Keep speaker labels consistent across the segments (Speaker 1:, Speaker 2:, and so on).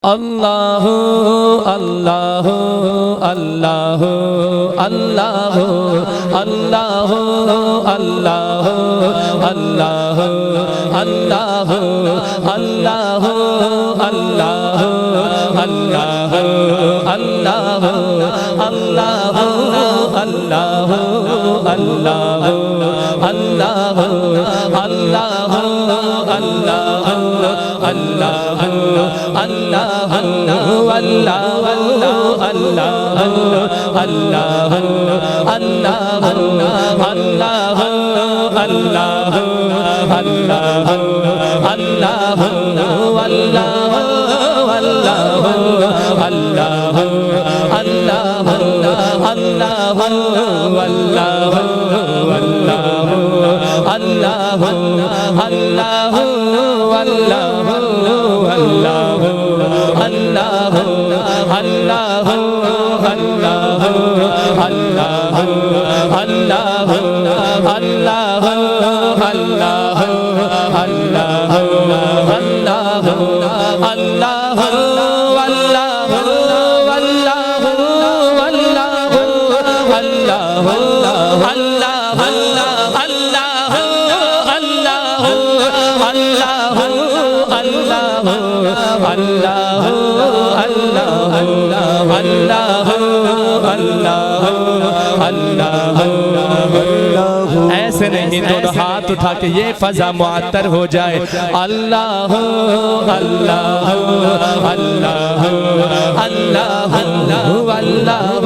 Speaker 1: अल्लाह अल्लाह अल्लाह अल्लाह अल्लाह अल्लाह अल्लाह अल्लाह अल्लाह अल्लाह अल्लाह अल्लाह अल्लाह अल्लाह अल्लाह अल्लाह अल्लाह अल्लाह अल्लाह ऐसे नहीं, दोनों हाथ उठा के ये फजा मुअत्तर हो जाए। अल्लाह अल्लाह अल्लाह अल्लाह अल्लाह अल्लाह अल्लाह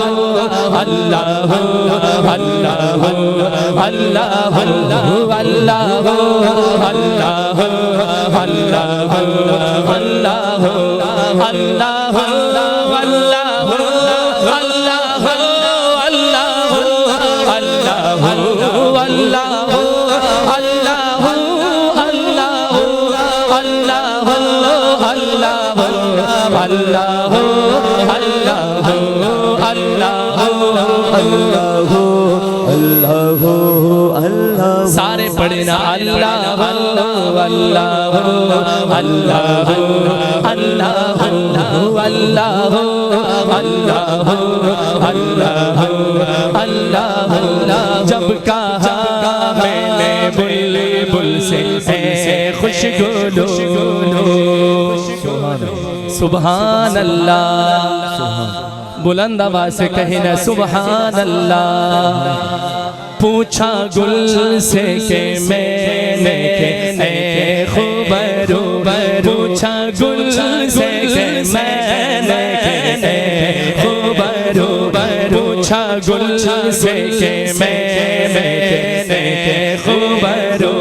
Speaker 1: अल्लाह अल्लाह अल्लाह सारे पढ़े ना अल्लाह अल्लाह अल्लाह अल्लाह अल्लाह अल्लाह अल्लाह अल्लाह अल्लाह। जब कहा मैंने बुलबुल से खुशगुलो सुभान अल्लाह, बुलंद आवाज से कहे ना सुभान अल्लाह। पूछा गुल से के मैंने के खुबरू, पूछा गुल से के मैंने के खुबरू, पूछा गुल से के मैंने के खुबरू,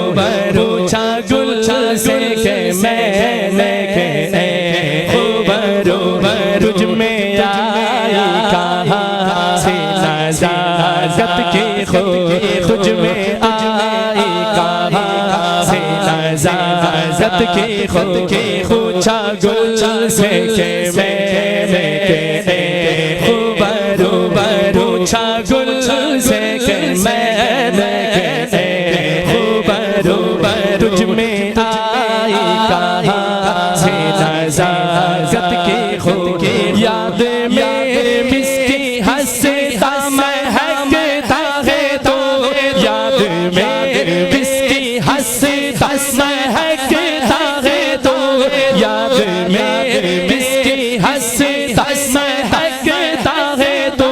Speaker 1: पूछा गुल से के मैंने के खुबरू, तुझ में आई कहाँ से नजाकत की तुझ में आई कहाँ से नजाकत की खुद की। पूछा गुल से के मैंने के खुबरू, पूछा गुल से के मैंने के खुबरू, तुझ में आई कहाँ से नजाकत की खुद की। याद में किसकी हंसता मैं महकता है तो, याद में किसकी हंसता महकता है तो, याद में किसकी हंसता महकता है तो,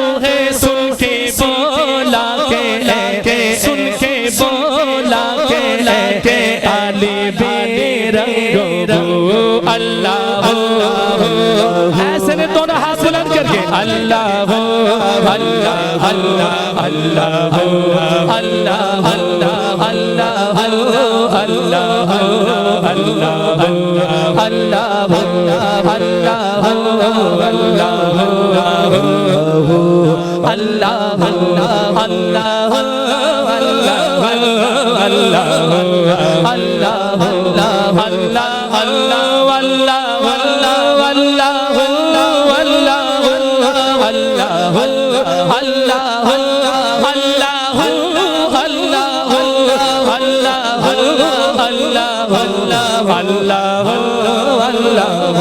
Speaker 1: सुन के बोला के लेके, सुन के बोला के लेके आले बेरंगो अल्लाह। ऐसे ने दोनों हाथ बुलंद करके अल्लाह अल्लाह अल्लाह अल्लाह अल्लाह अल्लाह अल्लाह अल्लाह अल्लाह अल्लाह अल्लाह अल्लाह अल्लाह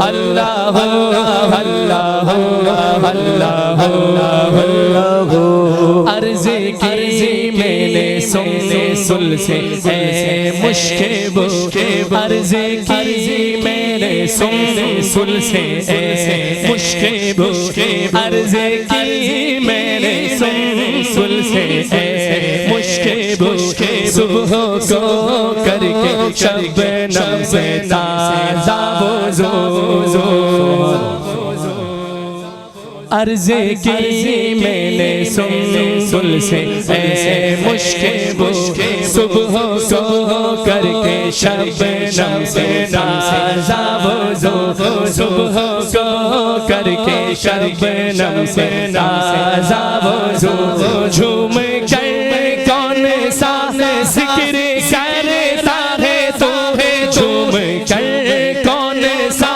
Speaker 1: अल्लाह अल्लाह अल्लाह। अर्ज़ की मैंने सुल से है मुश्किल, अर्ज़ की मैंने सुल से है मुश्किल, अर्ज़ की मैंने सुल से है मुश्किल। सुबह को करके शबनम से ताज़ा वज़ू, अर्ज़ की मैंने सुल से है मुश्किल। सुबह को करके शबनम से ताज़ा वज़ू, सुबह को करके शबनम से ताज़ा वज़ू। झूम कर कौन सा ज़िक्र करता है तो है, झूम कर कौन सा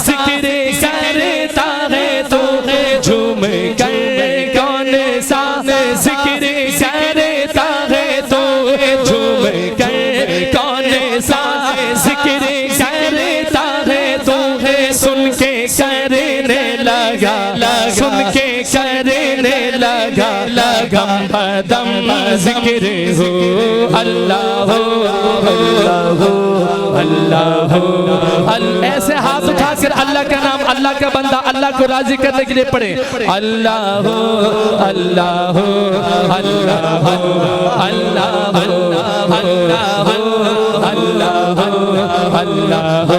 Speaker 1: ज़िक्र करता है तो है, झूम कर कौन सा ज़िक्र करता है तो है, झूम कर कौन सा ज़िक्र करता है तो है। सुन के करने लगा, सुन के करने लगा, लगम बदम ज़िक्र हो अल्लाह अल्लाह अल्लाह। ऐसे हाथ उठाकर अल्लाह का नाम, अल्लाह का बंदा अल्लाह को राजी करने के लिए पढ़े अल्लाह अल्लाह अल्लाह अल्लाह अल्लाह अल्लाह अल्लाह अल्लाह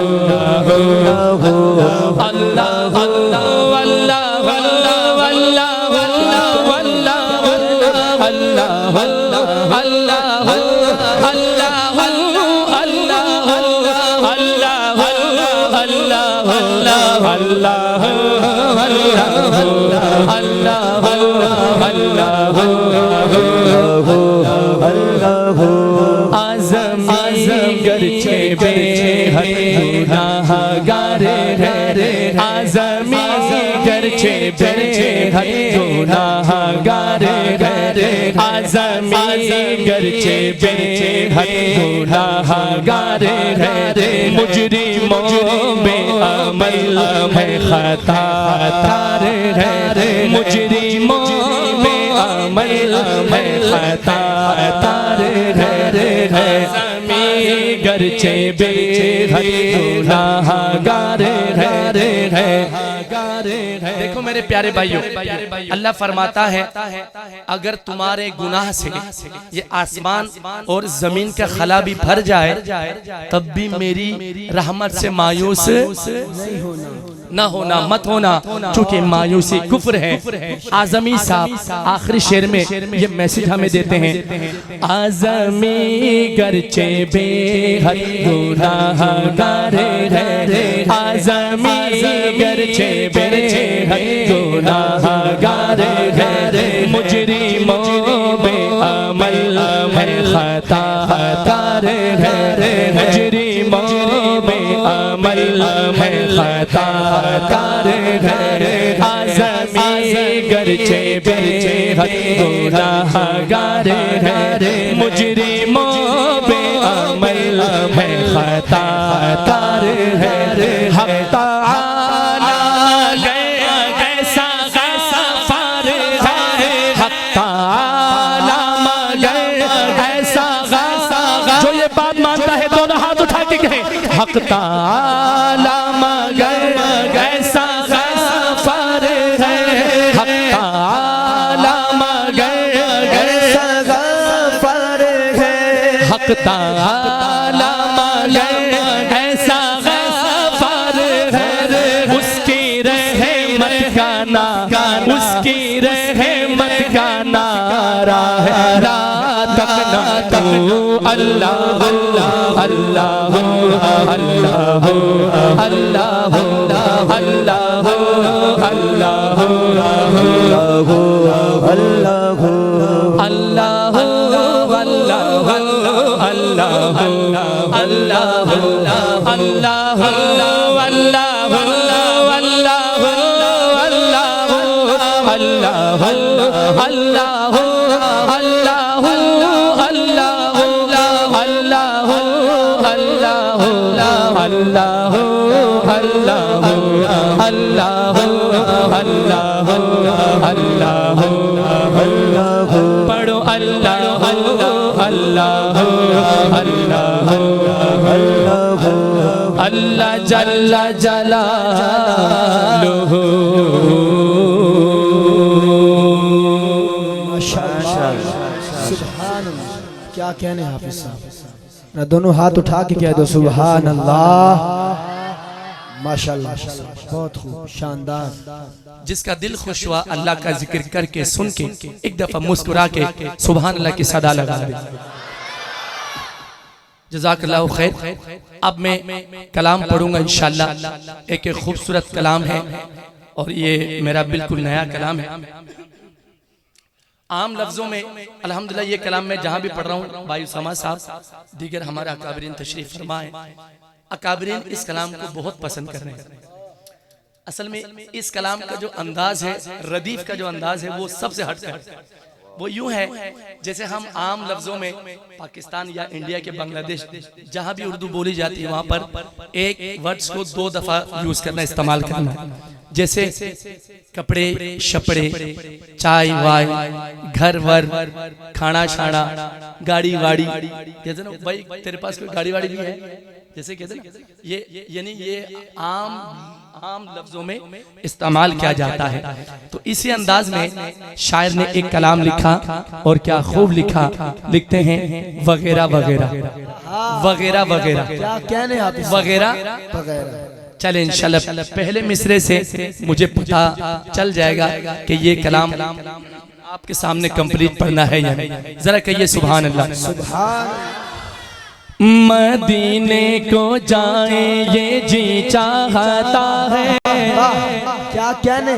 Speaker 1: गरचे बेहद गुनाहगार है, आज़मी गरचे बेहद गुनाहगार है, आज़मी गरचे बेहद गुनाहगार है। मुजरिमों में अमल है खता तार है, मुजरिमों में अमल है खता तार है। गरचे बेहद गुनाहगार है। देखो मेरे प्यारे भाइयों, अल्लाह फरमाता है अगर तुम्हारे गुनाह से ये आसमान और जमीन का खला भी भर जाए तब भी मेरी रहमत से मायूस ना होना, मत होना, क्योंकि मायूसी कुफ्र है। आज़मी साहब आखिरी शेर में ये मैसेज हमें देते हैं, आज़मी गरचे बेहद गुनाहगार है, आज़मी गरचे बेहद गुनाहगार है। मुजरिमों में अमल है खता तार है, मुजरिमों में अमल है खता तार है। आज़मी गरचे बेहद गुनाहगार है, मुजरिमों में अमल है खता तार है। हक ताला गया कैसा गफ़ार है, हक ताला मगर ऐसा गफ़ार। जो ये बात मानता है दोनों हाथ उठा के कहे हक ताला मगर ऐसा गफ़ार है, हक ताला मगर ऐसा गफ़ार है, हक ताला मगर ऐसा गफ़ार है। उसकी रहमत का नाम, उसकी रहमत का नारा है ला तकना तू अल्लाह अल्लाह अल्लाह अल्लाह अल्लाह अल्लाह अल्लाह अल्लाह अल्लाह अल्लाह अल्लाह अल्लाह अल्लाह अल्लाह अल्लाह अल्लाह अल्लाह अल्लाह अल्लाह पढ़ो अल्लाह अल्लाह अल्लाह अल्लाह अल्लाह जल्ला जलालुहु।
Speaker 2: क्या कहने हाफिज साहब, दोनों हाथ उठा के कह दो सुभान अल्लाह, माशाअल्लाह, बहुत खूब, शानदार।
Speaker 1: जिसका दिल खुश हुआ अल्लाह का जिक्र करके सुन के एक दफा मुस्कुरा के सुभान अल्लाह की सदा लगा दे। जज़ाकल्लाहु खैर। अब मैं कलाम पढ़ूंगा इंशाअल्लाह। एक खूबसूरत कलाम है और ये मेरा बिल्कुल नया कलाम है। आम लफ्जों में अल्हम्दुलिल्लाह ये कलाम मैं जहां भी पढ़ रहा हूँ, भाई उसामा साहब दीगर हमारे अकाबरीन तशरीफ फरमाए, अकाबरीन इस कलाम को बहुत पसंद कर रहे हैं। असल में इस कलाम का जो अंदाज है, रदीफ का जो अंदाज है, वो सबसे हटकर वो यूं है जैसे हम आम लफ्जों में पाकिस्तान या इंडिया के बांग्लादेश जहां भी उर्दू बोली जाती है वहां पर एक वर्ड्स को 2 दफा यूज करना, इस्तेमाल करना। जैसे कपड़े शपड़े, चाय वाय, घर वर, खाना छाना, गाड़ी वाड़ी। जैसे ना भाई तेरे पास कोई गाड़ी वाड़ी भी है, जैसे कहते ये यानी ये आम लफ्जों में इस्तेमाल किया जाता है। तो इसी अंदाज में शायर ने एक कलाम लिखा और क्या खूब लिखा। लिखते हैं वगैरह वगैरह वगैरह वगैरह,
Speaker 2: क्या कहने हाफिज
Speaker 1: वगैरह वगैरह। चले इंशाल्लाह पहले मिसरे से मुझे पता चल जाएगा कि ये कलाम आपके सामने कंप्लीट पढ़ना है या नहीं। जरा कहिए सुभान अल्लाह।
Speaker 2: सुभान
Speaker 1: मदीने को जाए ये जी चाहता है,
Speaker 2: क्या कहने,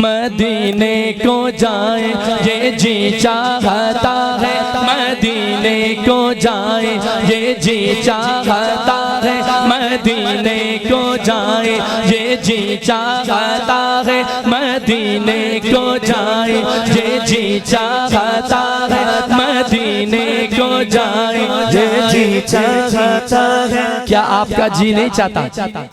Speaker 1: मदीने को जाए ये जी चाहता है, मदीने को जाए ये जी चाहता है, मदीने को जाए ये जी चाहता है, मदीने को जाए ये जी चाहता है, मदीने को जाए ये जी चाहता है। क्या आपका जी नहीं चाहता?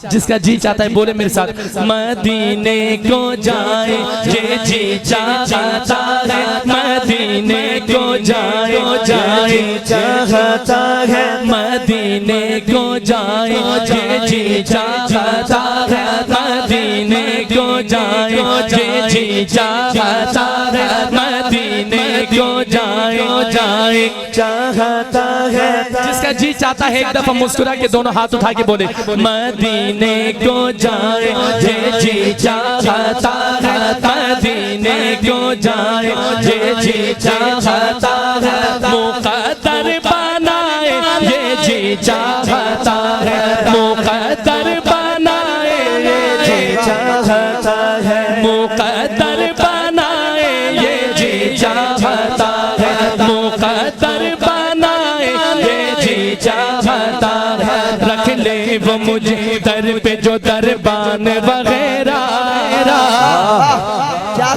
Speaker 1: जिसका जी चाहता है बोले मेरे साथ, मदीने को जाए ये जी चाहता है, मदीने को जाए जाए चाहता है, मदीने को जाए ये जी चाहता है, मदीने को जाए ये जी चाहता है, मदीने को जाए जाए चाहता है। जिसका जी चाहता है एक दफा मुस्कुरा के दोनों हाथ उठा के बोले मदीने को जाए ये जी चाहता है, मदीने को जाए ये जी चाहता है, मुक़द्दर बनाए ये जी चाहता है, मुक़द्दर बनाए ये जी चाहता है, मुक़द्दर बनाए ये जी चाहता है, मुक़द्दर बनाए ये जी चाहता है। रख ले वो मुझे दर पे जो दरबान वगैरह,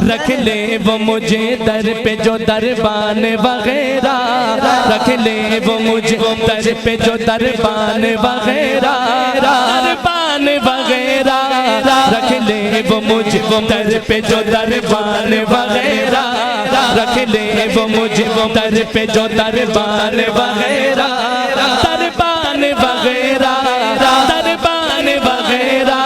Speaker 1: रख ले वो मुझे दर पे जो दरबान वगैरह, रख ले वो मुझे दर पे जो दरबान वगैरह, दरबान वगैरह, रख ले वो मुझे दर पे जो दरबान वगैरह, रख ले वो मुझे दर पे जो दरबान वगैरह, दरबान वगैरह, दरबान वगैरह,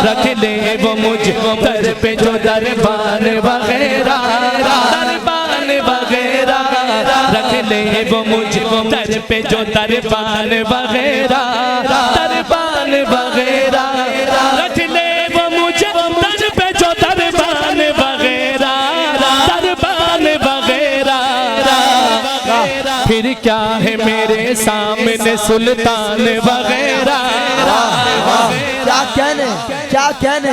Speaker 1: रख ले वो मुझे दर पे जो दरबान वगैरह, दरबान वगैरह, रख ले वो मुझे दर पे जो दरबान वगैरह, दरबान वगैरह, रख ले वो मुझे दर पे जो दरबान वगैरह, दरबान वगैरह। फिर क्या है मेरे सामने सुल्तान वगैरह।
Speaker 2: क्या कहने, क्या कहने,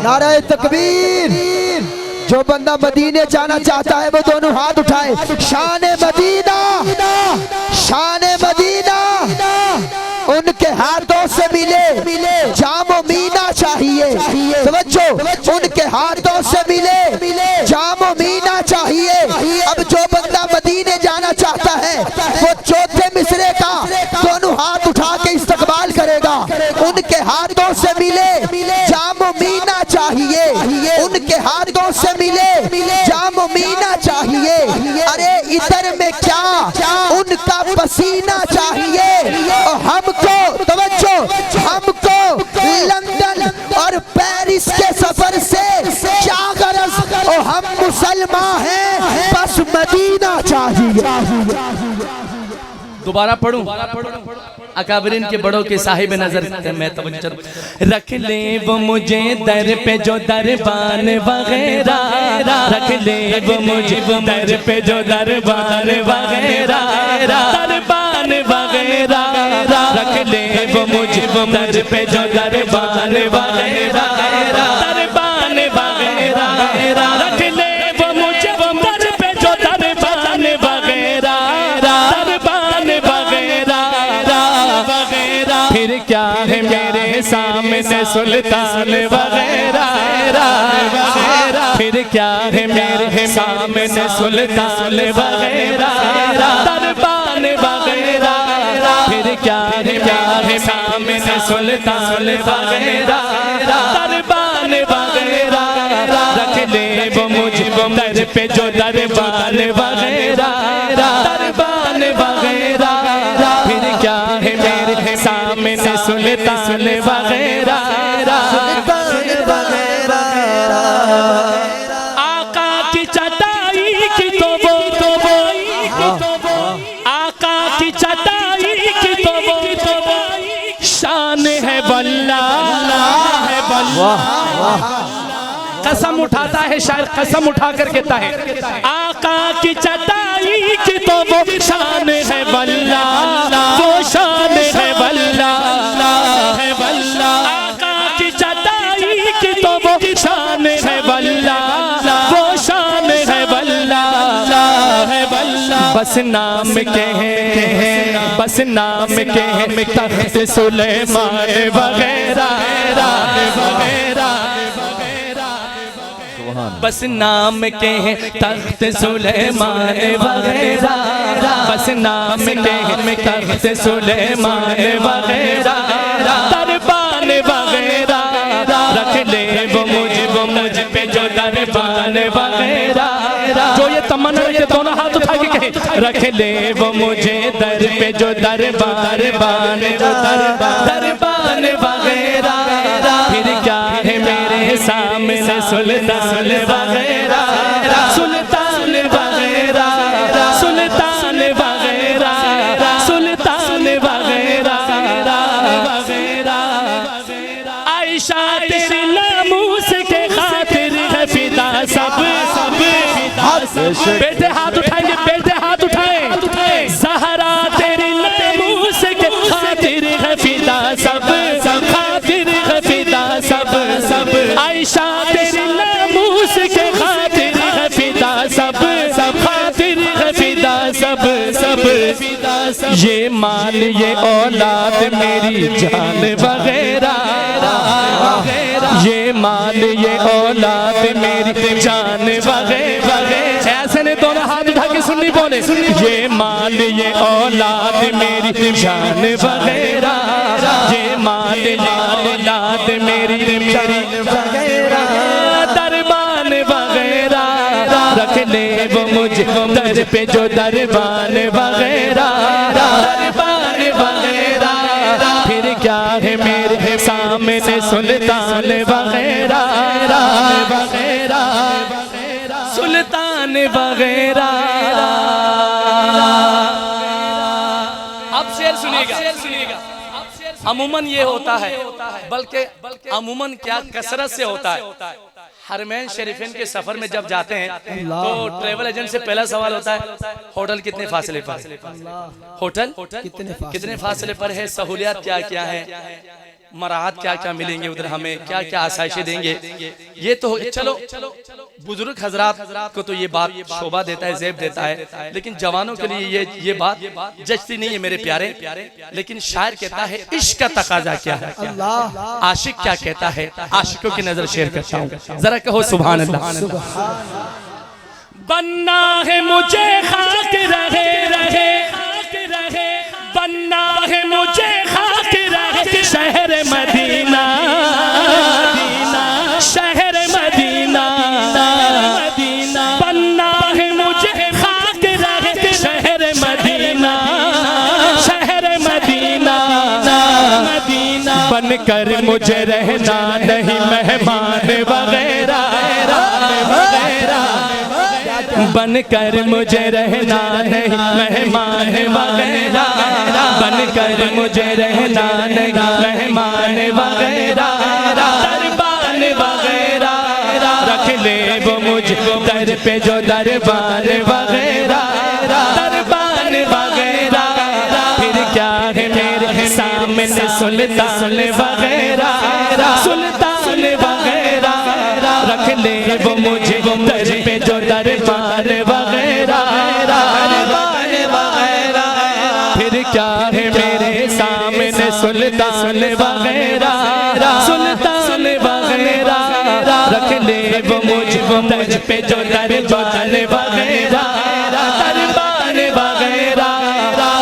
Speaker 2: नारे तकबीर। जो बंदा मदीने जाना चाहता है वो दोनों हाथ उठाए। शान मदीना, शान मदीना उनके हाथों से मिले, जामो मीना चाहिए। समझो, उनके हाथों से मिले, जामो मीना चाहिए। अब जो बंदा मदीने जाना चाहता है वो चौथे मिसरे का दोनों हाथ उठा के इस्तकबाल करेगा। करेगा। उनके हाथों से मिले जामो मीना चाहिए, उनके हाथों से मिले जामो मीना चाहिए। अरे इधर में क्या उनका पसीना चाहिए। और हमको तवज्जो, हमको लंदन और पेरिस के सफर से क्या गरज। और हम मुसलमान हैं, बस मदीना चाहिए।
Speaker 1: दोबारा पढ़ूं? अकाबरीन के बड़ों के साहिब नजर मैं तवज्जो रख ले वो मुझे दर पे जो दरबान वगैरह, रख ले वो मुझे दर पे जो दरबान वगैरह, दरबान वगैरह, रख ले वो मुझे दर पे जो दरबान वगैरह, दरबान वगैरह, रख ले वो मुझे दर पे जो दरबान वगैरह, दरबान वगैरह, फिर क्या है मेरे सामने सुल्तान वगैरह, फिर क्या है मेरे सामने सुल्तान वगैरह, दरबान वगैरह, फिर क्या है सामने सुल्तान वगैरह, दरबान वगैरह, रख ले वो मुझे दर पे जो दरबान वगैरह, दरबान वगैरह, फिर क्या है मेरे सामने सुल्तान वगैरह, आका की चटाई की तो वो आका की चटाई की तो वो शान है वल्लाह है वल्लाह। कसम उठाता है शायर, कसम उठा कर कहता है आका की चटाई की तो वो शान है वल्लाह, वो शान है वल्लाह है वल्लाह। आका की चटाई की तो वो शान है वल्लाह, वो शान है वल्लाह है वल्लाह। बस नाम के हैं, बस नाम के हैं तख्त सुलेमान वगैरह वगैरह, बस नाम के हैं तख्त सुलेमान वगैरह, बस नाम के हैं तख्त सुलेमान वगैरह, दरबान वगैरह, रख ले वो मुझ पे जो दरबान वगैरह, जो ये तमन्ना के दोनों हाथ उठा के कहे रख ले वो मुझे दर पे जो दरबान दरबान वगैरह, फिर क्या है मेरे सामने सुल्तान वगैरह, सुल्तान वगैरह, सुल्तान वगैरह, सुल्तान वगैरह। आयशा तेरे नामूस के खातिर है फिदा सब, बेटे हाथ उठाएंगे, बेटे हाथ उठाएं। ज़हरा तेरे नामूस के खातिर है फिदा सब, खातिर है फिदा सब। आयशा तेरे नामूस के खातिर है फिदा सब, खातिर है फिदा सब। ये माल ये औलाद मेरी जान वगैरह, ये माल ये औलाद मेरी जान वगैरह। ऐसे ने दोनों हाथ उठा के सुननी बोले ये माल ये औलाद मेरी जान वगैरह, ये माल ये औलाद मेरी वगैरह, दरबान वगैरह, रख ले वो मुझे दर पे जो दरबान वगैरह, दरबान वगैरह, फिर क्या है मेरे सामने सुल्तान वगैरह वगैरह, सुल्तान वगैरह। अब शेर सुनिएगा, अमूमन ये होता है, बल्कि अमूमन क्या कसरत से होता है। हरमैन शरीफैन के सफर में जब जाते हैं तो ट्रेवल एजेंट से पहला सवाल होता है होटल कितने फासले पर है, होटल कितने फासले पर है, सहूलियात क्या क्या है, मराहत क्या क्या मिलेंगे उधर, हमें क्या क्या आसाइशें देंगे। ये तो चलो बुजुर्ग हजरात को तो ये बात शोभा देता है, ज़ेब देता है, लेकिन जवानों के लिए ये बात जचती नहीं है मेरे प्यारे। लेकिन शायर कहता है इश्क का तकाजा क्या है, आशिक क्या कहता है, आशिकों की नजर शेयर करता हूँ, जरा कहो सुभान अल्लाह। बनना है मुझे खाक रहे रहे, बनना है मुझे खाक रहे, शहर मदीना, शहर मदीना, बनना है मुझे खाक रहे शहर मदीना, शहर मदीना, बनकर मुझे रहना नहीं मेहमान वगैरह, बनकर मुझे रहना नहीं मेहमान वगैरह, बनकर मुझे रहना नहीं मेहमान वगैरह, दरबार वगैरह रख ले वो मुझ दर पे जो दरबार वगैरह, दरबार वगैरह, फिर क्या है मेरे सामने सुल्तान वगैरह, सुल्तान वगैरह रख ले वो मुझे दर पे जो दरबार वगैरह, दरबार वगैरह, फिर क्या है मेरे सामने सुल्तान वगैरह, सुल्तान वगैरह रख ले वो मुझ दर पे जो दरबार वगैरह, दरबार वगैरह,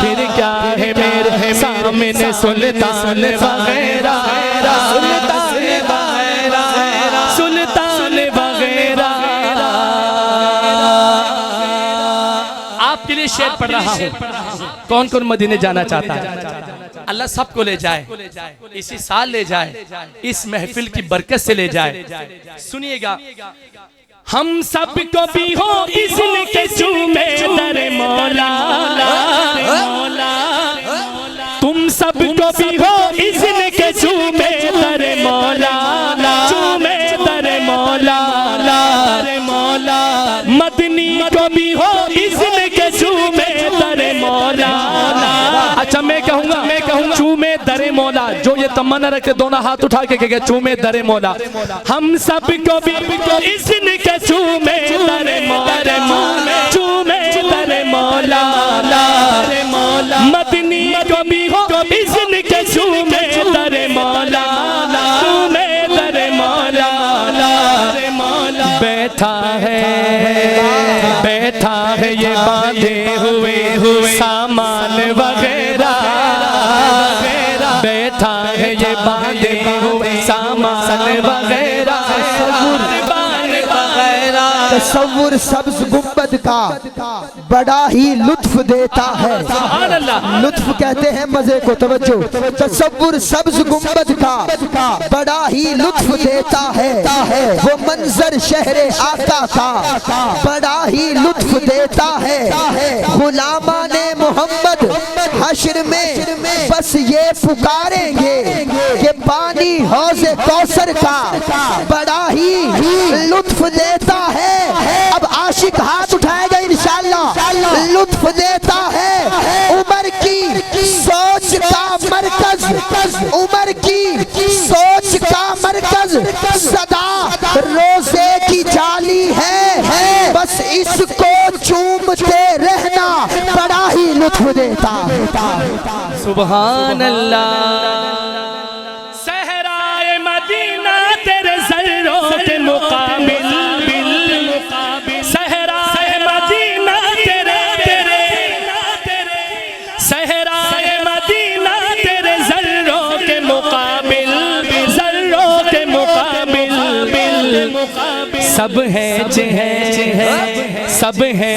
Speaker 1: फिर क्या है मेरे सामने सुल्तान वगैरह, सुल्तान वगैरह, सुल्तान वगैरह। आपके लिए शेर पढ़ रहा हूँ। कौन कौन मदीने जाना चाहता है? अल्लाह सबको ले जाए, इसी साल ले जाए, इस महफिल की बरकत से ले जाए। सुनिएगा, हम सबको भी हो इसलिए चूमे दर मौला, तुम सबको भी हो इसलिए चूमे दर मौला, चूमे दर मौला, मदनी को भी हो इसलिए चूमे दर मौला। अच्छा मैं कहूँगा चूमे दरे मौला, जो ये तमन्ना रखे दोनों हाथ उठा के कहे चूमे दरे मौला। हम सबको भी इसलिए चूमे दरे मौला, चूमे दरे मौला, मदनी को भी हो इसलिए चूमे दरे मौला, चूमे दरे मौला। बैठा है ये बांधे हुए सामान वगैरह, बैठा है ये बांधे हुए सामान वगैरह,
Speaker 2: तसव्वुर सब्ज गुंबद का बड़ा ही लुत्फ देता है। लुत्फ कहते हैं मजे को, तवज्जो। तसव्वुर सब्ज गुंबद का बड़ा ही लुत्फ देता है, वो मंजर शहरे आका का बड़ा ही लुत्फ देता है। गुलामा ने मोहम्मद हश्र में बस ये पुकारेंगे कि पानी हौज़े कौसर का बड़ा ही लुत्फ देता है। अब आशिक हाथ उठाएगा इंशाअल्लाह। लुत्फ देता है उमर की सोच का मरकज, उमर की सोच का मरकज सदा रोजे की जाली है, बस इसको चूमते रहना बड़ा ही लुत्फ देता है।
Speaker 1: सुभान अल्लाह। सहराए मदीना तेरे ज़र्रों के मुकाबिल, सहराए मदीना तेरे सहराए मदीना तेरे ज़र्रों के मुकाबिल, ज़र्रों के मुकाबिल। सब है सब है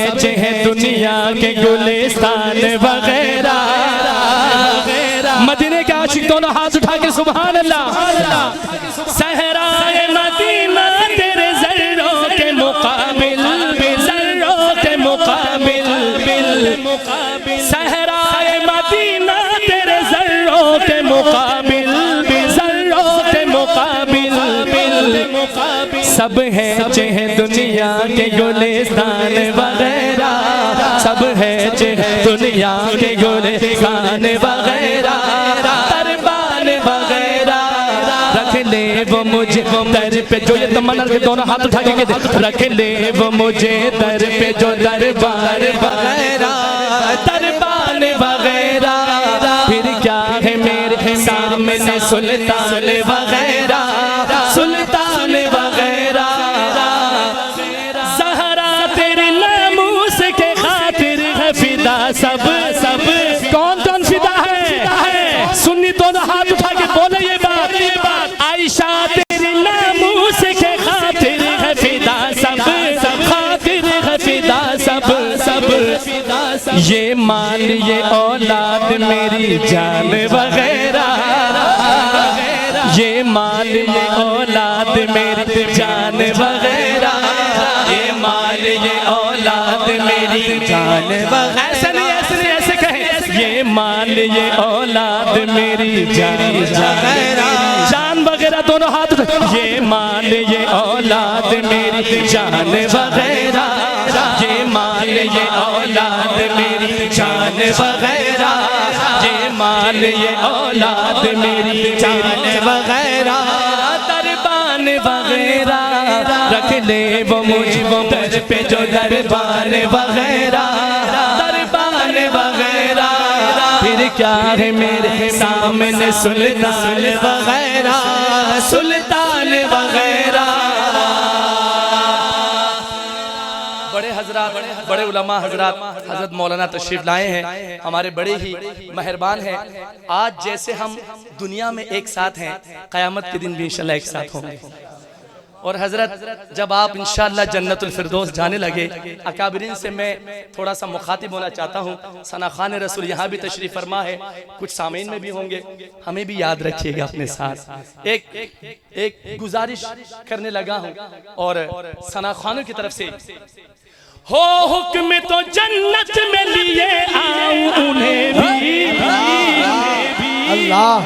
Speaker 1: दुनिया के गुलिस्तान वगैरह। मदीने के आशिक दोनों हाथ उठा के सुभान अल्लाह। सहराए मदीना तेरे ज़र्रों के मुकाबिल, ज़र्रों के मुकाबिल। सहराए मदीना तेरे ज़र्रों के मुकाबिल, ज़र्रों के मुकाबिल। सब है दुनिया के गुलिस्तान वगैरह, सब है दुनिया के गुलिस्तान वगैरह, दरबार वगैरह रख ले वो मुझे दर पे जो ये तमन्ना के दोनों हाथ उठा के रख ले वो मुझे दर पे जो दरबार वगैरह, दरबार वगैरह। फिर क्या है मेरे सामने सुल्तान वगैरह, सुल्तान वगैरह। ज़हरा तेरे नामूस के खातिर है फिदा सब, कौन फिदा है? सुन्नी दोनों हाथ उठा के बोल ये माल ये औलाद मेरी जान वगैरह, ये माल ये औलाद मेरी जान वगैरह, ये माल ये औलाद मेरी जान वगैरह। ऐसे नहीं ऐसे कहें, ये माल ये औलाद मेरी जान वगैरह दोनों हाथ। ये माल ये औलाद मेरी जान वगैरह, ये माल ये औलाद मेरी जान वगैरह, ये माल ये औलाद मेरी जान वगैरह। दरबान वगैरह रख ले वो मुझको दर पे जो दरबान वगैरह, दरबान वगैरह। फिर क्या है मेरे सामने सुल्तान वगैरह, सुल्तान वगैरह। बड़े हजरात, बड़े उलमा हजरात हजरत मौलाना तशरीफ लाए हैं, हमारे बड़े ही मेहरबान हैं। आज जैसे हम दुनिया में एक साथ हैं, क़यामत के दिन भी इंशाल्लाह एक साथ होंगे। और हजरत जब आप इंशाल्लाह जन्नतुल फिरदौस जाने लगे, अकाबरीन से मैं थोड़ा सा मुखातिब होना चाहता हूँ। सना खान रसूल यहाँ भी तशरीफ फरमा है, कुछ सामीन में भी होंगे, हमें भी याद रखिएगा अपने साथ। एक गुजारिश करने लगा हूँ और सना खानों की तरफ से, हो हुक्म तो जन्नत में लिए आऊं उन्हें भी,
Speaker 2: अल्लाह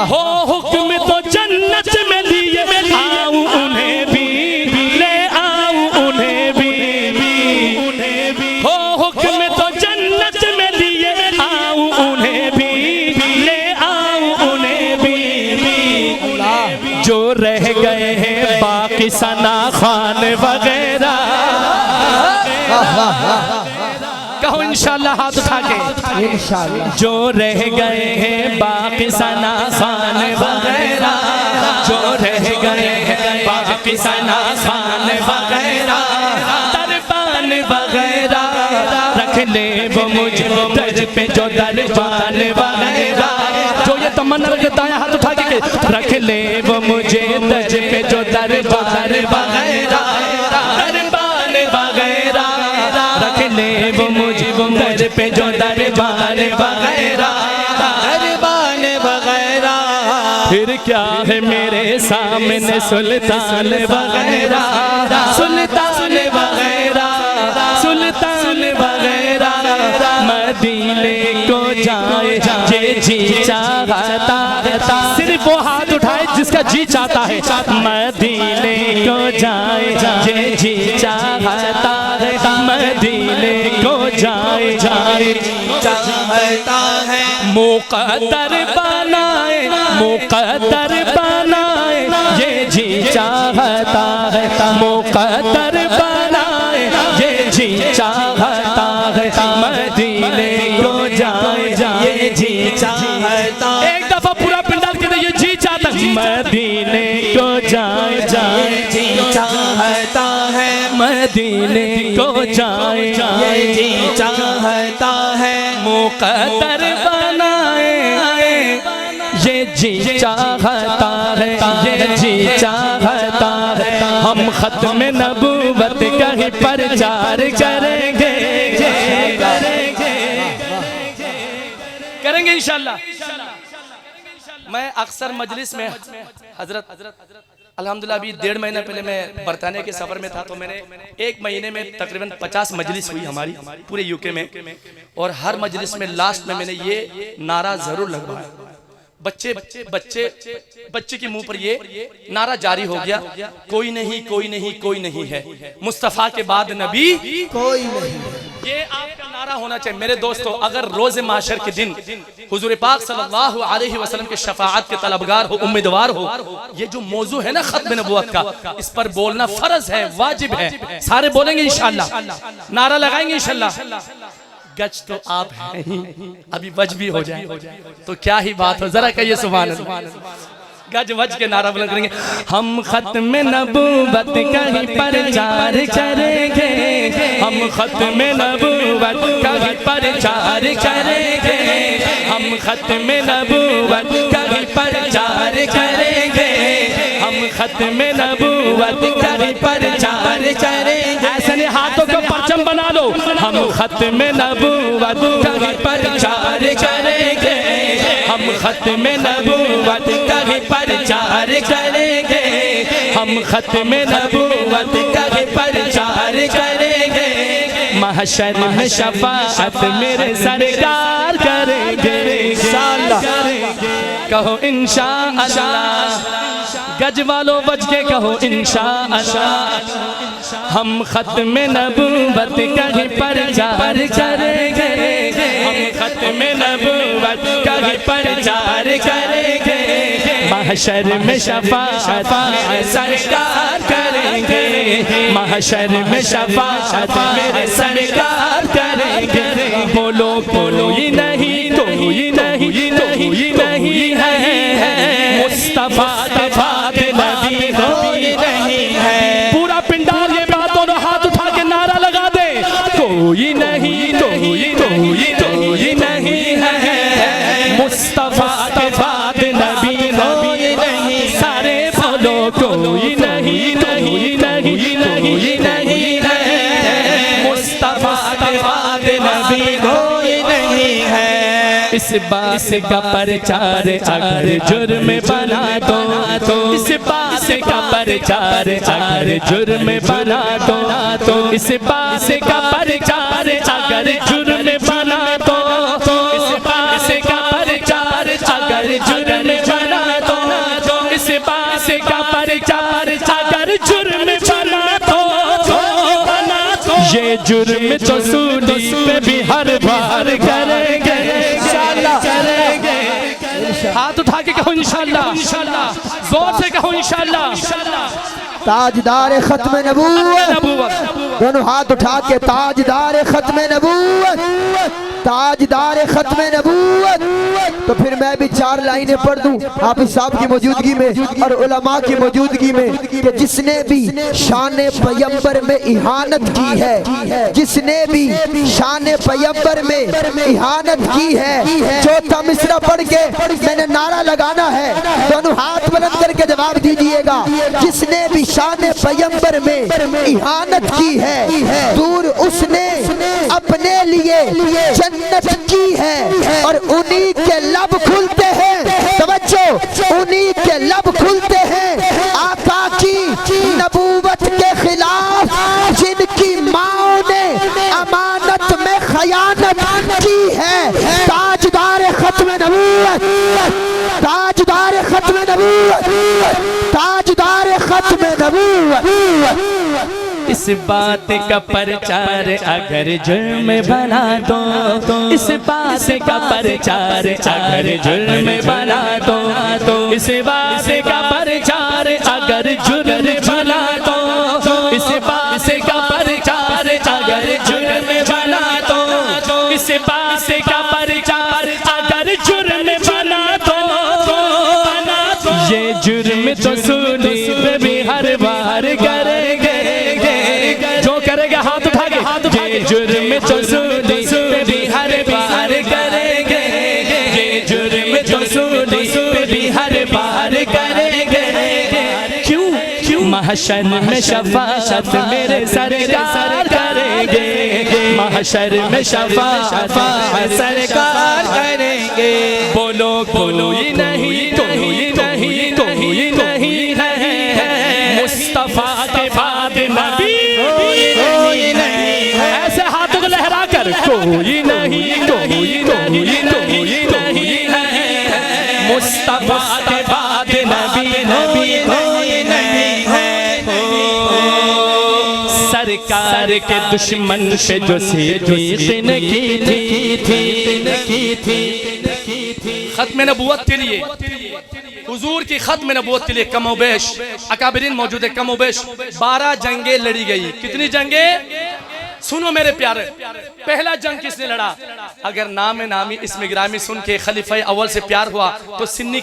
Speaker 1: हो हुक्म तो जन्नत में लिए आऊं उन्हें भी, ले आऊं उन्हें भी, हो हुक्म तो जन्नत में लिए आऊं उन्हें भी, ले आऊं उन्हें भी। जो रह गए हैं बाकी सना खान वगैरह, कहो इंशाल्लाह हाथ उठा के
Speaker 2: इंशाल्लाह।
Speaker 1: जो रह गए हैं बाकी सना खान वगैरह, जो रह गए हैं बाकी सना खान वगैरह, दरबान वगैरह रख ले वो मुझको दर पे जो दरबान वगैरह। जो ये तमन्ना रखता है हाथ उठा के रख ले वो मुझे दर पे जो दरबान वगैरह, दरबान वगैरह रख ले वो मुझे दर पे जो दरबान वगैरह, दरबान वगैरह। फिर क्या है मेरे सामने सुल्तान वगैरह, सुल्तान वगैरह, सुल्तान वगैरह। मदीने को जाए जे जी चाहता, सिर्फ वो हाथ उठाए जिसका जी चाहता है। मदीने को जाए जे जी चाहता है, मदीने को जाए चाहता है। मुक़द्दर बनाए, मुक़द्दर बनाए ये जी चाहता है, मुक़द्दर बनाए ये जी चाहता है। मदीने को जाए ये जी चाहता। एक दफा पूरा पिंडाल के ये जी चाहता है, मदीने को जाए जी चाहता है, मदीने को जाए जी चाहता है। मुक़द्दर बनाए ये जी चाहता है, ये जी चाहता है। हम खत्म नबूवत का ही प्रचार करेंगे, करेंगे इंशाल्लाह। मैं अक्सर मजलिस में हजरत अल्हम्दुलिल्लाह अभी 1.5 महीना पहले मैं बरतानिया के सफ़र में था, तो मैंने 1 महीने में तकरीबन 50 मजलिस हुई हमारी पूरे यूके में। और हर मजलिस में लास्ट में मैंने ये नारा जरूर लगवाया, बच्चे बच्चे बच्चे के मुंह पर ये नारा जारी हो गया, कोई नहीं कोई नहीं कोई नहीं है, मुस्तफ़ा के बाद नबी
Speaker 2: कोई नहीं।
Speaker 1: ये आपका नारा होना चाहिए मेरे दोस्तों। अगर रोज माशर के दिन हुजूर पाक सल्लल्लाहु अलैहि वसल्लम के शफाअत के तलबगार हो, उम्मीदवार हो, ये जो मौजू है ना खत्म नबुव्वत का, इस पर बोलना फर्ज है, वाजिब है। सारे बोलेंगे इंशाल्लाह, नारा लगाएंगे इंशाल्लाह। गज तो आप हैं ही, अभी वज भी हो जाए तो क्या ही बात हो, जरा कहिए सुभान अल्लाह। गज वज के नारा बुलंद करेंगे, हम खत्म नबूवत का ही प्रचार करेंगे, हम खत्म नबूवत का ही प्रचार करेंगे, हम खत्म नबूवत का ही प्रचार करेंगे, हम खत्म नबूवत का ही प्रचार करेंगे। ऐसे नहीं हाथों को परचम बना लो, हम खत्म नबूवत कहीं प्रचार करेंगे, हम खत्म नबूवत कहीं प्रचार करेंगे, हम खत्म नबूवत कहीं प्रचार करेंगे, महशर में शफाअत मेरे सरकार करेंगे इंशाअल्लाह। कहो इंशाअल्लाह, गज वालों बच के कहो इंशाअल्लाह, हम खत्म नबूवत कहीं प्रचार करेंगे, हम खत्म नबूवत कहीं प्रचार करेंगे, महशर में शफाअत सरकार करेंगे, महशर में शफाअत मेरे सरकार करेंगे। बोलो बोलो ये नहीं तो ये नहीं तो ये नहीं है, मुस्तफा के बाद नबी कोई नहीं है। पूरा पिंडाल ये बातों ने हाथ उठा के नारा लगा दे, कोई नहीं तो ये तो ये तो ये नहीं है, मुस्तफा के बाद नबी कोई नहीं। सारे बोलो कोई नहीं नहीं नहीं नहीं नहीं है, मुस्तफा के बाद नबी कोई नहीं है। इस बात का प्रचार अगर जुर्म बना तो, इस बात का प्रचार अगर जुर्म बना तो, इस बात का प्रचार अगर जुर्म बना तो, इस बात का प्रचार अगर जुर्म बना तो, इस बात का प्रचार अगर जुर्म बना तो, ये जुर्म तो सूली पे भी हर बार करेंगे इंशाअल्लाह करेंगे। हाथ उठा के कहो इंशाअल्लाह, जोर से कहो इंशाअल्लाह।
Speaker 2: ताजदार खत्म नबूवत, दोनों हाथ उठा के ताजदार खत्म नबूवत, ताजदार खत्म नबूवत। तो फिर मैं भी 4 लाइनें पढ़ दूं हाफिज साहब की मौजूदगी में और उलमा की मौजूदगी में, कि जिसने भी शान पैगंबर में इहानत की है, जिसने भी शान पैगंबर में इहानत की है, चौथा मिसरा पढ़ के मैंने नारा लगाना है, दोनों हाथ बुलंद करके जवाब दीजिएगा। जिसने भी शान पैगंबर में इहानत की है, दूर उसने अपने लिए जन्नत की है, और उन्हीं के लब खुलते हैं, तवज्जो, उन्हीं के लब खुलते हैं आका की नबूवत के खिलाफ, जिनकी माओ ने अमानत में खयानत की है। ताजदार खत्म नबूवत, ताजदार खत्म नबूवत, ताजदार खत्म नबूवत।
Speaker 1: इस बात का प्रचार अगर जुर्म बना दो, इस बात का प्रचार अगर जुर्म बना दो, इस बात का प्रचार अगर जुर्म बना दो, इस बात का प्रचार अगर जुर्म बना दो, इस बात का प्रचार अगर जुर्म बना दो, ये जुर्म तो सूली पे भी हर बार करेंगे, जो करेगा हाथ उठा के, ये जुर्म तो सूली पे भी हर बार करेंगे, ये जुर्म तो सूली पे भी हर बार करेंगे। क्यों क्यों महशर में शफाअत मेरे सरकार करेंगे, महशर में शफाअत सरकार करेंगे। बोलो बोलो ये नहीं तो ये नहीं तो ये नहीं है, मुस्तफा के बाद नबी कोई नहीं है। ऐसे हाथों को लहरा कर कोई नहीं तो ये नहीं तो ये नहीं है, मुस्तफा के बाद नबी कोई नहीं है। सरकार के दुश्मन पे जो सिद्दीक़ ने की थी खत्म नबूवत के लिए, हुजूर की खत्म नबूवत के लिए कमोबेश अकाबरीन मौजूद है, कमोबेश 12 जंगें लड़ी गई। कितनी जंगें? सुनो मेरे प्यारे, पहला जंग किसने लड़ा? अगर नाम नामी इसमें गिरामी सुन के खलीफा अव्वल से प्यार हुआ तो सुन्नी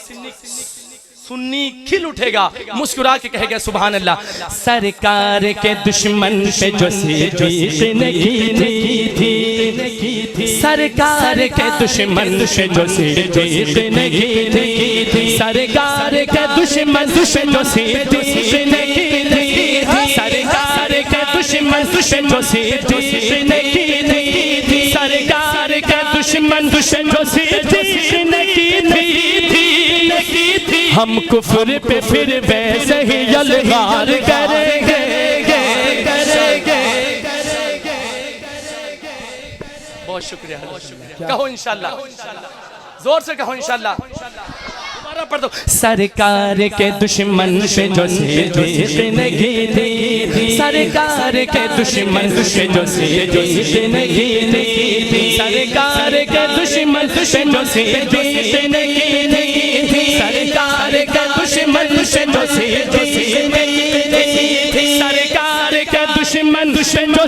Speaker 1: खिल उठेगा, मुस्कुरा के कहेगा सुभान अल्लाह। सरकार के दुश्मन पे जो सिद्दीक़ ने की थी, सरकार के दुश्मन पे जो सिद्दीक़ ने की थी, सरकार के दुश्मन पे जो सिद्दीक़ ने की थी, सरकार के दुश्मन पे जो सिद्दीक़ ने की थी। दुश्मन जो सीधी ने की थी हम कुफ्र पे फिर वैसे ही यलगार करेंगे। बहुत शुक्रिया, कहो इंशाल्लाह, जोर से कहो इंशाल्लाह। दोबारा पढ़ दो। सरकार के दुश्मन पे जो सीधी नहीं थी, सरकार के दुश्मन जो सीधी नहीं थी, सरकार के दुश्मन पे जो सीधी नहीं थी, सरकार के दुश्मन पे जो सीधी नहीं थी, सरकार के दुश्मन पे जो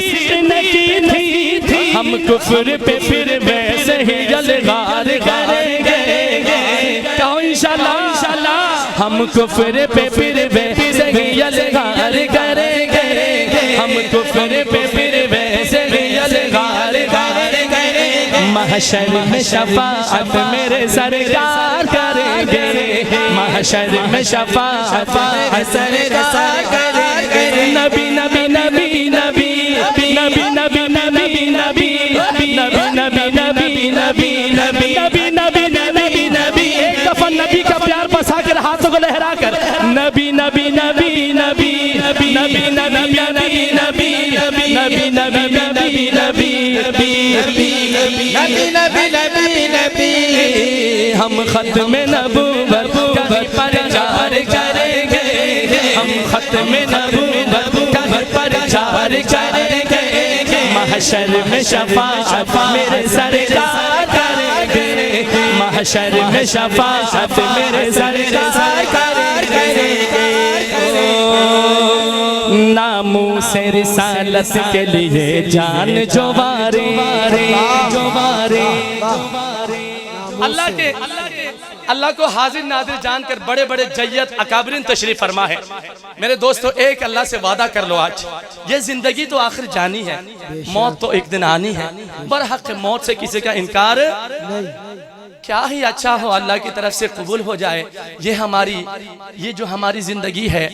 Speaker 1: सीधी नहीं थी हम कुफ्र पे फिर वैसे ही यलगार करेंगे। कहो इंशाल्लाह हम कुफ्र पे फिर वैसे ही यलगार करेंगे, हम कुफ्र पे फिर वैसे ही यलगार करेंगे। महशर में शफाअत मेरे सरकार करेंगे, महशर में शफाअत मेरे सरकार करेंगे। नबी नबी नबी नबी नबी नबी नबी नबी नबी नबी नबी नबी नबी नबी नबी नबी नबी एक दफा नबी का प्यार बसा कर हाथों को लहरा कर नबी नबी नबी नबी नबी नबी नबी नबी नबी नबी नबी नबी नबी नबी नबी नबी नबी हम खत्म नबूवत का प्रचार करेंगे, हम खत्म नबूवत का प्रचार करेंगे। महशर में शफाअत मेरे सरकार करेंगे, महशर में शफाअत मेरे सरकार करेंगे। नामूसे रिसालत के लिए जान जो वारे अल्लाह को हाजिर नादिर जानकर बड़े बड़े जय्यत अकाबरीन तशरीफ फरमा है। मेरे दोस्तों, एक अल्लाह से वादा कर लो, आज ये जिंदगी तो आखिर जानी है, मौत तो एक दिन आनी है। बरहक मौत से किसी का इनकार क्या ही अच्छा हो अल्लाह की तरफ से कबूल हो जाए। ये जो हमारी जिंदगी है,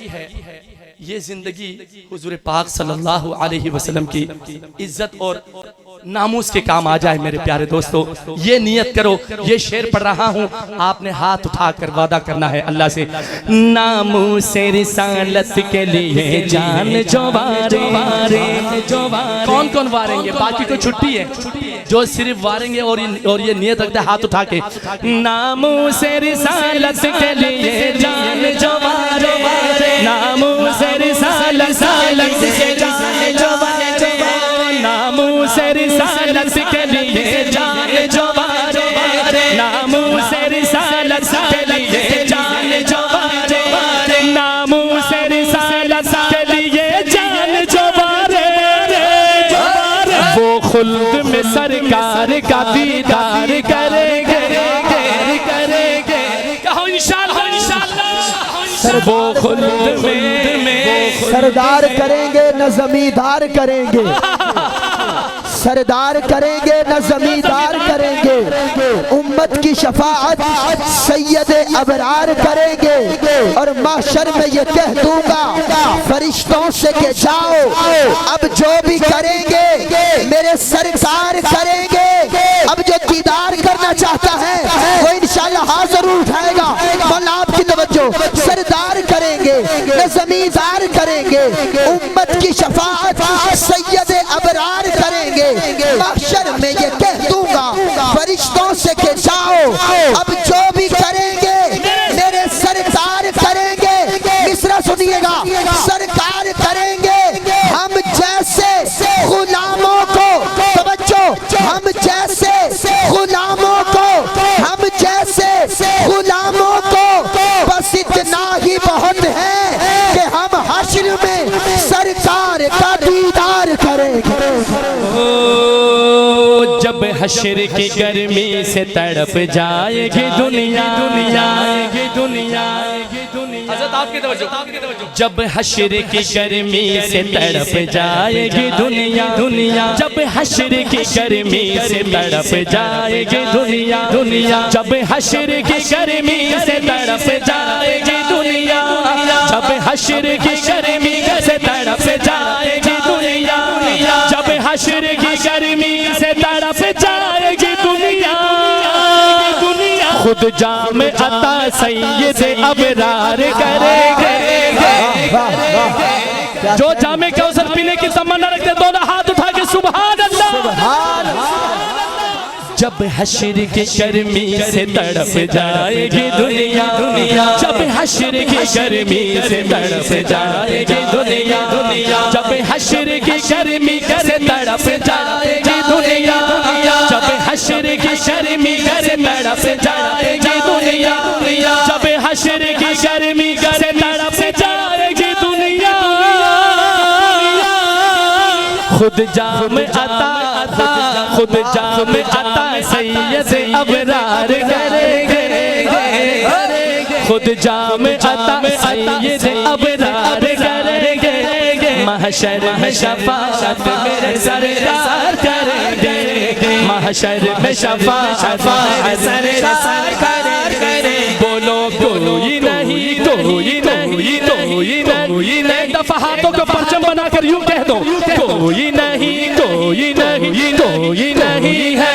Speaker 1: ये जिंदगी हुजूर पाक सल्लल्लाहु अलैहि वसल्लम की इज्जत और नामूस के काम आ जाए। मेरे प्यारे दोस्तों, ये नियत करो, ये शेर पढ़ रहा हूँ, आपने हाथ उठाकर वादा करना है अल्लाह से। नामूसे रिसालत के लिए जान जो वारे कौन कौन वारेंगे, बाकी को छुट्टी है, जो सिर्फ वारेंगे और ये नियत रखते हाथ उठा के। नामूसे रिसालत के लिए जान जो वारे, नामूसे रिसालत के जान जो वारे, नामूसे रिसालत के लिए जान जो वारे, नामूसे रिसालत के लिए जान जो वारे, नामूसे रिसालत के लिए जान जो वारे। वो खुल्द में सरकार का दीदार करेंगे, कहो इंशाअल्लाह, वो खुल्द में
Speaker 2: सरदार करेंगे न जमींदार करेंगे, सरदार करेंगे न जमींदार करेंगे। उम्मत की शफाअत सैयद अबरार करेंगे। और माशर में ये कह दूंगा फरिश्तों से कि जाओ, अब जो भी करेंगे मेरे सरकार करेंगे। अब जो दीदार करना चाहता है वो इंशाल्लाह हाथ जरूर उठाएगा। मौला आपकी तवज्जो, सरदार करेंगे न जमींदार करेंगे। उम्मत की शफाअत सैयद अबरार करेंगे। महशर में ये कह दूंगा फरिश्तों से कि जाओ, अब जो भी करेंगे मेरे सरकार करेंगे। मिसरा सुनिएगा, सरकार करेंगे। हम जैसे गुलामों को, तवज्जो, हम जैसे गुलामों को, हम जैसे गुलामों को बस इतना ही बहुत है कि हम हश्र में सरकार का दीदार करेंगे।
Speaker 1: जब हश्र की गर्मी से तड़प जाएगी दुनिया, हज़रत आपकी तवज्जो, जब हश्र की गर्मी से तड़प जाएगी दुनिया, जब हश्र की गर्मी से तड़प जाएगी दुनिया, जब हश्र की गर्मी से तड़प जाएगी दुनिया, जब हश्र की गर्मी से तड़प जाएगी दुनिया, जब हश्र की गर्मी से तड़प जाएगी जाम अता सैयद अबरार करेंगे। जो जामे कौसर पीने की तमन्ना रखते दोनों हाथ उठा के सुभान अल्लाह। जब हश्र की गर्मी से तड़प जाएगी दुनिया, जब हश्र की गर्मी से तड़प जाएगी दुनिया, जब हश्र की गर्मी से तड़प जाएगी दुनिया, जब हश्र की गर्मी से तड़प जाएगी दुनिया, जब हश्र की गर्मी से तड़प जाएगी दुनिया, खुद जाम अता खुद जाम अता सैयद अबरार करेंगे, खुद जाम अता सैयद अबरार करेंगे। महशर में शफाअत मेरे सरकार करेंगे, महशर में शफाअत मेरे सरकार करेंगे। बोलो कोई नहीं कोई नहीं कोई नहीं, एक दफा हाथों को परचम बनाकर यूं कह दो, कोई नहीं कोई नहीं कोई नहीं है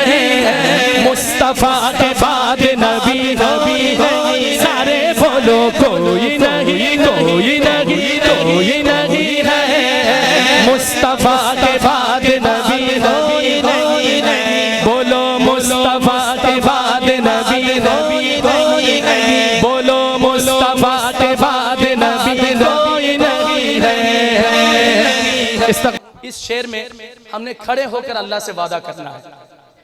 Speaker 1: मुस्तफा के बाद नबी नबी है। सारे बोलो कोई नहीं कोई नहीं कोई नहीं है मुस्तफा के बाद नबी नबी नहीं। बोलो मुस्तफा के बाद नबी नबी नहीं, बोलो मुस्तफा के बाद नबी कोई नहीं है। इस शेर में हमने खड़े होकर अल्लाह से वादा करना है।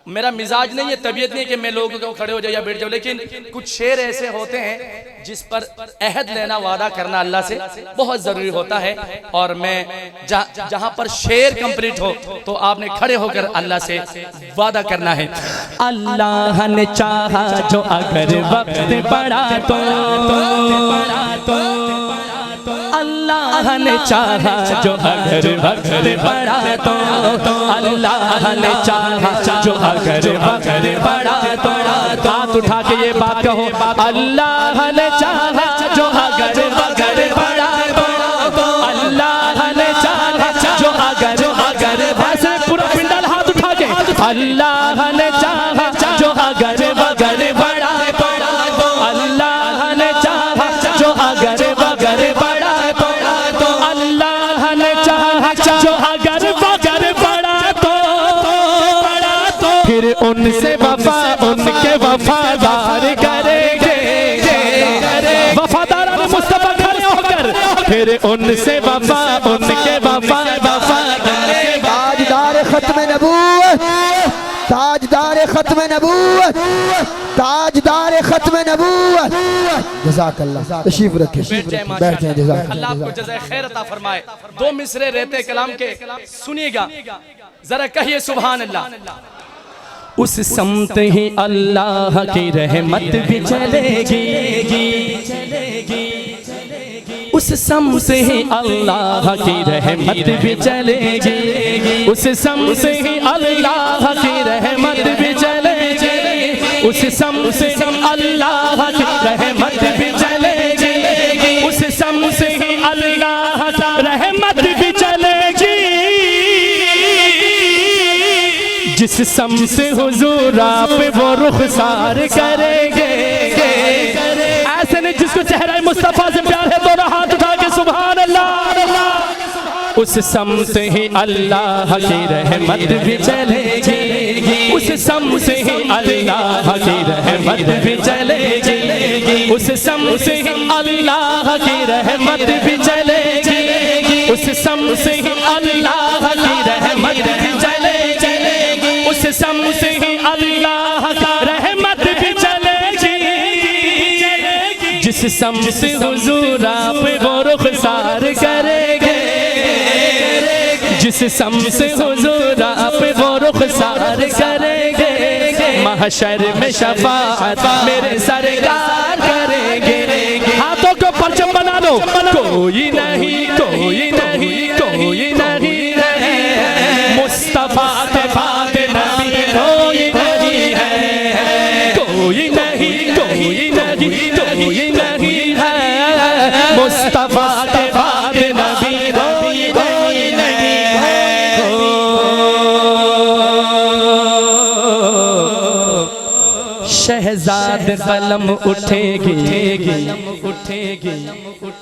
Speaker 1: मेरा मिजाज नहीं है, तबीयत नहीं कि मैं लोगों को खड़े हो जाऊं या बैठ जाऊं, लेकिन कुछ शेर ऐसे होते हैं जिस पर अहद लेना वादा करना अल्लाह से बहुत जरूरी होता है। और मैं जहां पर शेर कंप्लीट हो तो आपने खड़े होकर अल्लाह से वादा करना है। अल्लाह ने चाहा जो अगर वक्त पड़ा तो, अल्लाह ने चाहा जो अगर वक्त पड़ा तो, अल्लाह ने चाहा जो अगर वक्त पड़ा तो, हाथ उठा के ये बात कहो, अल्लाह ने चाहा जो अगर वक्त पड़ा तो, अल्लाह ने चाहा जो अगर वैसे पूरा पिंडल हाथ उठा के, अल्लाह ने चाहा जो अगर वक्त पड़ा तो, अल्लाह ने चाहा जो अगर वक्त पड़ा तो, अल्लाह ने चाहा जो अगर वक्त पड़ा तो, फिर उनसे वफा उनके वफादार करेंगे। वफादार मुस्तफा खड़े होकर फिर उनसे वफा उनके वफादार करेंगे।
Speaker 2: ताजदार खत्म नबूवत, ताजदार खत्म नबूवत, ताजदार खत्म नबूवत। जज़ाकल्लाह, तशरीफ रखें, बैठ जाएं। जज़ाकल्लाह,
Speaker 1: अल्लाह आपको जज़ाए खैर अता फरमाए। दो मिसरे रहते कलाम के सुनिएगा, जरा कहिए सुभान अल्लाह। उस समत ही अल्लाह की रहमत भी चलेगी, उस समत ही अल्लाह की रहमत भी चलेगी, उस समत ही अल्लाह की रहमत भी चलेगी, उस समत ही अल्लाह की रहमत भी चलेगी, उस समत ही अल्लाह की रहमत भी चलेगी। जिस सम से हुजूर आप वो रुखसार करेंगे, ऐसे नहीं जिसको चेहरा मुस्तफा से प्यार है दोनों हाथ उठा के सुभान अल्लाह। उस सम से ही अल्लाह की रहमत भी चलेगी, उस सम से ही अल्लाह की रहमत भी चलेगी, उस सम से ही अल्लाह की रहमत भी चलेगी, उस सम से ही अल्लाह की रहमत भी चलेगी, उस सम से ही अल्लाह का रहमत भी चलेगी। जिस सम से हुजूर आप वो रुखसार करेंगे, जिस सम से हुजूर आप वो रुखसार करेंगे, महशर में शफाअत मेरे सरकार करेंगे। हाथों को परचम बना दो, कोई नहीं कोई नहीं कोई नहीं है मुस्तफा के बाद नबी कोई नहीं है, कोई नहीं कोई नहीं कोई नहीं है मुस्तफा के बाद नबी कोई नहीं है। शहज़ाद शहजाद कलम उठेगी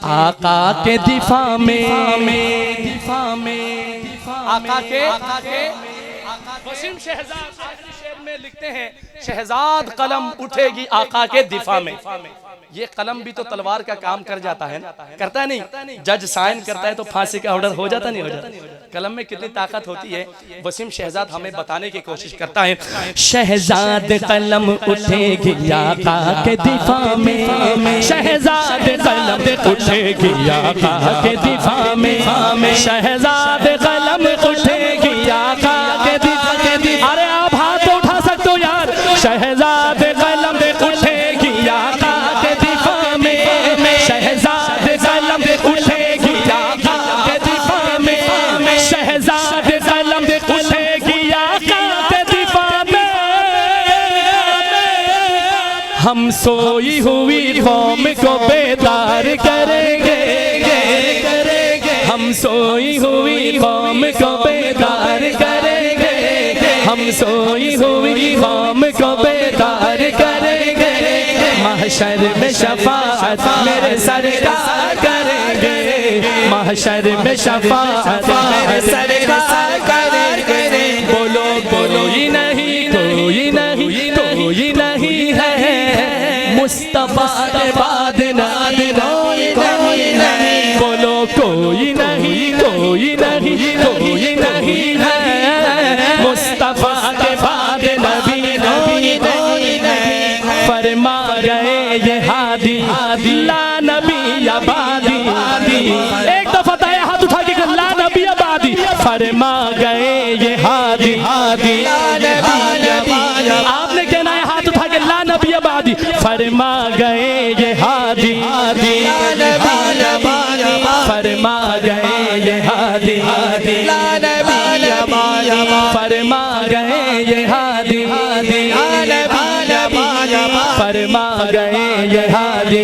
Speaker 1: आका के दिफा में आका के वसीम शहजाद आखिरी शेर में लिखते हैं शहजाद कलम उठेगी आका के दिफा में। ये कलम भी तो तलवार का काम कर जाता है ना, करता है नहीं? जज साइन करता है तो फांसी का ऑर्डर हो जाता नहीं हो जाता? कलम में कितनी ताकत होती है वसीम शहजाद हमें बताने की कोशिश करता है। शहजाद कलम उठेगी आका के दिफा में, शहजाद कलम उठेगी आका के दिफा में, शहजाद कलम उठेगी आका के दिफा में। अरे आप हाथ तो उठा सकते हो यार। शहजाद कलम उठेगी आका के दिफा में, शहजाद कलम उठेगी आका के दिफा में, शहजाद कलम उठेगी आका के दिफा में। हम सोई हुई कौम को बेदार करेंगे, हम सोई हुई कौम को बेदार करेंगे, हम सोई हुई कौम को बेदार करेंगे। महशर में शफाअत मेरे सरकार करेंगे, महशर में शफाअत मेरे सरकार करेंगे। बोलो बोलो ही नहीं कोई नहीं कोई नहीं है मुस्तफा के बाद नादिर कोई नहीं। बोलो कोई नहीं कोई नहीं कोई नहीं है मुस्तफा के बाद नबी कोई नहीं। फरमा गए ये हादी ला नबी आबादी, एक दफा दाएं हाथ उठा के ला नबी आबादी। फरमा गए ये हादी आपने कहना है हाथ उठा के ला नबी आबादी। फरमा गए ये हादी फरमा गए ये हादी फरमा गए ये हादी फरमा गए ये हादी